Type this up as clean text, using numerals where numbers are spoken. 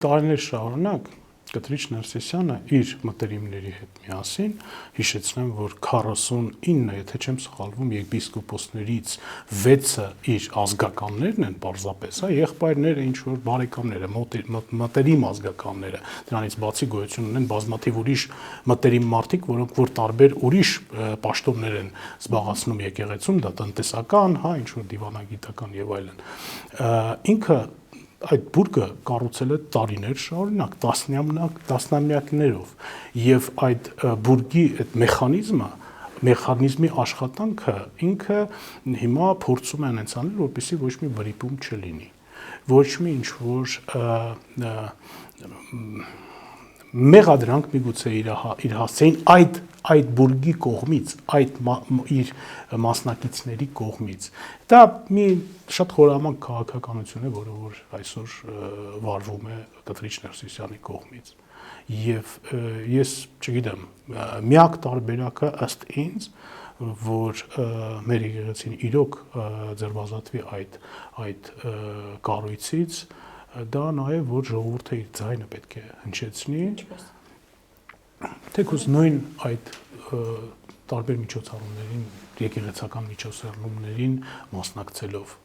Տարիներ շարունակ Կտրիչ Ներսիսյանը իր մտերիմների հետ միասին, հիշեցնեմ, որ 49, եթե չեմ սխալվում, եպիսկոպոսներից 6-ը իր ազգականներն են պարզապես, եղբայրները, ինչ որ բարեկամները, մտերիմ ազգականները, դրանից բացի գոյություն ունեն բազմաթիվ ուրիշ մտերիմ մարդիկ, որոնք որ տարբեր ուրիշ պաշտոններ են զբաղեցնում եկեղեցում, դա տնտեսական, ինչ որ դիվանագիտական եւ այլն։ Ինքը այդ բուրգը կառուցել է տարիներ շարունակ, տասնամյակներով, եւ այդ բուրգի այդ մեխանիզմի աշխատանքը ինքը հիմա փորձում է այնց անել, որպեսզի ոչ մի վրիպում չլինի, ոչ մի ինչ որ մեղադրանք միգուցե իր հասցեին այդ բուրգի կողմից, այդ իր մասնակիցների կողմից։ Դա մի շատ խորամանկ քաղաքականություն է, որը որ այսօր վարվում է Կտրիչ Ներսիսյանի կողմից։ Եվ ես չգիտեմ, միակ տարբերակը ըստ ինձ, որ մեր եկեղեցին իրոք ձերբազատվի այդ կառույցից, դա նաև որ ժողովուրդը իր ձայնը պետք է հնչեցնի, թեկուզ նույն այդ տարբեր միջոցառումներին, եկեղեցական միջոցառումներին մասնակցելով։